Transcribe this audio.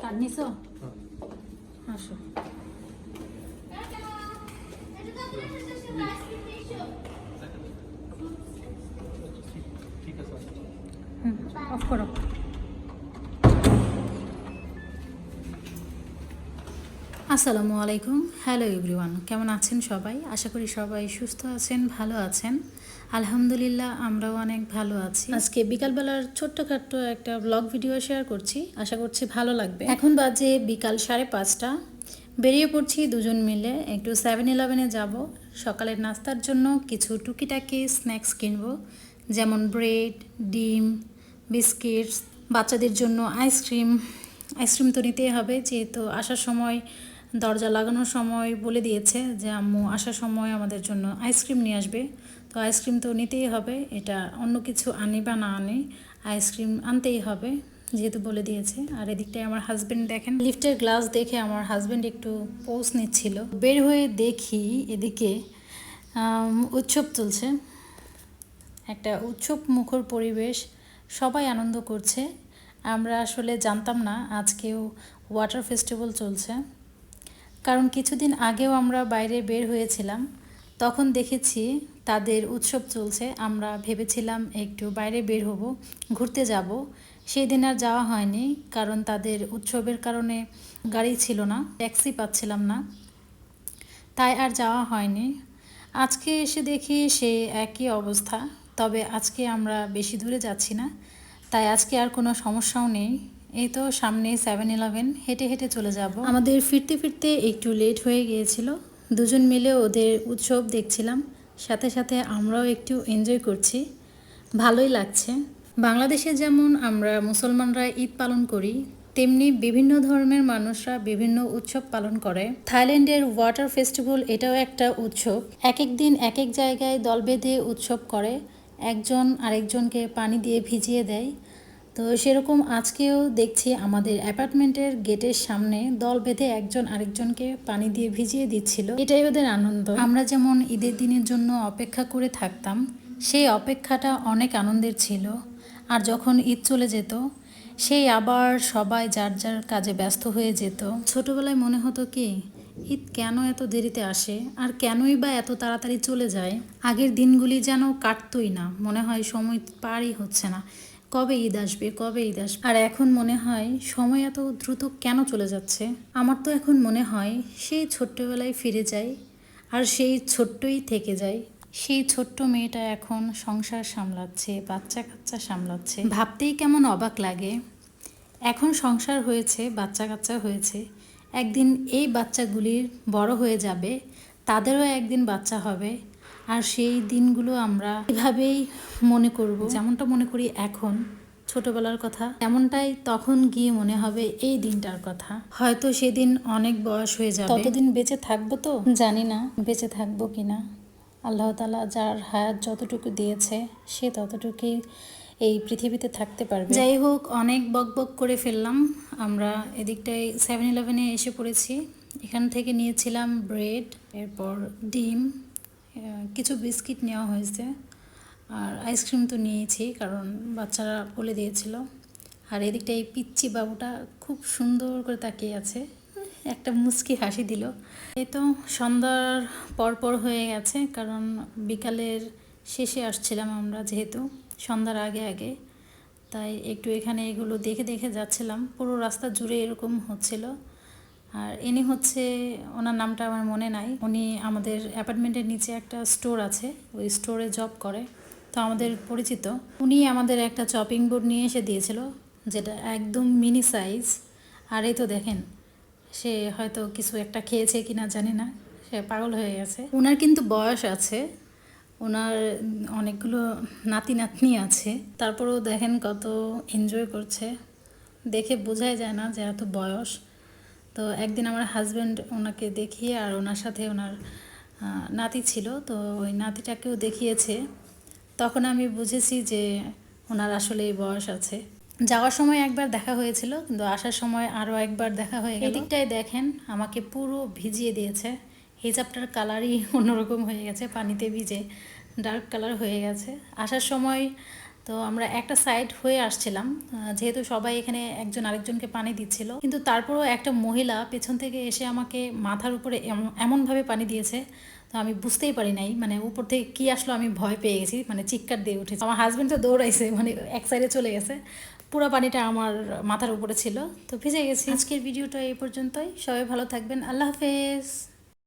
Card নিছো? আসো। Of করো। আসসালামু আলাইকুম। হ্যালো এভরিওয়ান, কেমন আছেন সবাই? আশা করি সবাই সুস্থ আছেন, ভালো আছেন। আলহামদুলিল্লাহ, আমরাও অনেক ভালো আছি। আজকে বিকালবেলার ছোট্টখাট্ট একটা ব্লগ ভিডিও শেয়ার করছি, আশা করছি ভালো লাগবে। এখন বাজে বিকাল 5:30। বেরিয়ে পড়ছি দুজন মিলে, একটু 7-Eleven যাব। সকালের নাস্তার জন্য কিছু টুকিটাকি স্ন্যাক্স কিনবো, যেমন ব্রেড, ডিম, বিস্কিটস, বাচ্চাদের জন্য আইসক্রিম তো নিতেই হবে, যেহেতু আসার সময় দরজা লাগানোর সময় বলে দিয়েছে যে আম্মু আসার সময় আমাদের জন্য আইসক্রিম নিয়ে আসবে। তো আইসক্রিম তো নিতেই হবে, এটা অন্য কিছু আনি বা না আনি আইসক্রিম আনতেই হবে যেহেতু বলে দিয়েছে। আর এদিকটায় আমার হাজব্যান্ড দেখেন, লিফটের গ্লাস দেখে আমার হাজব্যান্ড একটু পোজ নিচ্ছিল। বের হয়ে দেখি এদিকে উৎসব চলছে, একটা উৎসব মুখর পরিবেশ, সবাই আনন্দ করছে। আমরা আসলে জানতাম না আজকেও ওয়াটার ফেস্টিভ্যাল চলছে, কারণ কিছুদিন আগেও আমরা বাইরে বের হয়েছিলাম, তখন দেখেছি তাদের উৎসব চলছে। আমরা ভেবেছিলাম একটু বাইরে বের হব, ঘুরতে যাব। সেই দিন আর যাওয়া হয়নি, কারণ তাদের উৎসবের কারণে গাড়ি ছিল না, ট্যাক্সি পাচ্ছিলাম না, তাই আর যাওয়া হয়নি। আজকে এসে দেখি সে একই অবস্থা, তবে আজকে আমরা বেশি দূরে যাচ্ছি না, তাই আজকে আর কোনো সমস্যাও নেই। এই তো সামনে 7-Eleven, হেঁটে হেঁটে চলে যাব। আমাদের ফিরতে ফিরতে একটু লেট হয়ে গিয়েছিল, দুজন মিলে ওদের উৎসব দেখছিলাম, সাথে সাথে আমরাও একটু এনজয় করছি, ভালোই লাগছে। বাংলাদেশে যেমন আমরা মুসলমানরা ঈদ পালন করি, তেমনি বিভিন্ন ধর্মের মানুষরা বিভিন্ন উৎসব পালন করে। থাইল্যান্ডের ওয়াটার ফেস্টিভ্যাল এটাও একটা উৎসব, এক এক দিন এক এক জায়গায় দল বেঁধে উৎসব করে, একজন আরেকজনকে পানি দিয়ে ভিজিয়ে দেয়। তো সেরকম আজকেও দেখছি আমাদের অ্যাপার্টমেন্টের গেটের সামনে দল বেঁধে একজন আরেকজনকে পানি দিয়ে ভিজিয়ে দিচ্ছিল, এটাই ওদের আনন্দ। আমরা যেমন ঈদের দিনের জন্য অপেক্ষা করে থাকতাম, সেই অপেক্ষাটা অনেক আনন্দের ছিল। আর যখন ঈদ চলে যেত, সেই আবার সবাই যার যার কাজে ব্যস্ত হয়ে যেত। ছোটবেলায় মনে হতো কি, ঈদ কেন এত দেরিতে আসে আর কেনই বা এত তাড়াতাড়ি চলে যায়। আগের দিনগুলি যেন কাটতই না, মনে হয় সময় পারই হচ্ছে না, কবে ঈদ আসবে, কবে ঈদ আসবে। আর এখন মনে হয় সময় এত দ্রুত কেন চলে যাচ্ছে। আমার তো এখন মনে হয় সেই ছোট্টবেলায় ফিরে যাই, আর সেই ছোট্টই থেকে যাই। সেই ছোট্ট মেয়েটা এখন সংসার সামলাচ্ছে, বাচ্চা কাচ্চা সামলাচ্ছে, ভাবতেই কেমন অবাক লাগে। এখন সংসার হয়েছে, বাচ্চা কাচ্চা হয়েছে, একদিন এই বাচ্চাগুলির বড় হয়ে যাবে, তাদেরও একদিন বাচ্চা হবে, আর সেই দিনগুলো আমরা এভাবেই মনে করব। যেমনটা মনে করি এখন ছোটবেলার কথা, তেমনটাই তখন গিয়ে মনে হবে এই দিনটার কথা। হয়তো সেদিন অনেক বয়স হয়ে যাবে, ততদিন বেঁচে থাকবো তো জানি না বেঁচে থাকবো কিনা। আল্লাহ তাআলা যার হায়াত যতটুকু দিয়েছে সে ততটুকুই এই পৃথিবীতে থাকতে পারবে। যাই হোক, অনেক বকবক করে ফেললাম। আমরা এদিকটায় 7-Eleven-এ এসে পড়েছি। এখান থেকে নিয়েছিলাম ব্রেড, এরপর ডিম, কিছু বিস্কিট নেওয়া হয়েছে, আর আইসক্রিম তো নিয়েছি কারণ বাচ্চারা বলে দিয়েছিল। আর এদিকটা এই পিচ্চি বাবুটা খুব সুন্দর করে তাকিয়ে আছে, একটা মুচকি হাসি দিল। এই তো সন্ধ্যার পর হয়ে গেছে, কারণ বিকালের শেষে আসছিলাম আমরা, যেহেতু সন্ধ্যার আগে আগে, তাই একটু এখানে এগুলো দেখে দেখে যাচ্ছিলাম। পুরো রাস্তা জুড়ে এরকম হচ্ছিল। আর ইনি হচ্ছে, ওনার নামটা আমার মনে নাই, উনি আমাদের অ্যাপার্টমেন্টের নিচে একটা স্টোর আছে, ওই স্টোরে জব করে, তো আমাদের পরিচিত। উনি আমাদের একটা চপিং বোর্ড নিয়ে এসে দিয়েছিল, যেটা একদম মিনি সাইজ। আর এই তো দেখেন, সে হয়তো কিছু একটা খেয়েছে কিনা জানি না, সে পাগল হয়ে গেছে। ওনার কিন্তু বয়স আছে, ওনার অনেকগুলো নাতি নাতনি আছে, তারপরেও দেখেন কত এনজয় করছে, দেখে বোঝাই যায় না যে এত বয়স। তো একদিন আমার হাজব্যান্ড ওনাকে দেখিয়ে, আর ওনার সাথে ওনার নাতি ছিল, তো ওই নাতিটাকেও দেখিয়েছে, তখন আমি বুঝেছি যে ওনার আসলে এই বয়স আছে। যাওয়ার সময় একবার দেখা হয়েছিল, কিন্তু আসার সময় আরও একবার দেখা হয়ে গেল। এদিকটায় দেখেন আমাকে পুরো ভিজিয়ে দিয়েছে, হিজাবটার কালারই অন্যরকম হয়ে গেছে, পানিতে ভিজে ডার্ক কালার হয়ে গেছে। আসার সময় তো আমরা একটা সাইড হয়ে আসছিলাম, যেহেতু সবাই এখানে একজন আরেকজনকে পানি দিচ্ছিল, কিন্তু তারপরও একটা মহিলা পেছন থেকে এসে আমাকে মাথার উপরে এমনভাবে পানি দিয়েছে, তো আমি বুঝতেই পারি নাই, মানে উপর থেকে কি আসলো, আমি ভয় পেয়ে গেছি, মানে চিৎকার দিয়ে উঠেছি। আমার হাজব্যান্ড তো দৌড়াইছে, মানে এক সাইডে চলে গেছে, পুরো পানিটা আমার মাথার উপরে ছিল, তো ভিজে গেছি। আজকের ভিডিওটা এই পর্যন্তই, সবাই ভালো থাকবেন, আল্লাহ হাফেজ।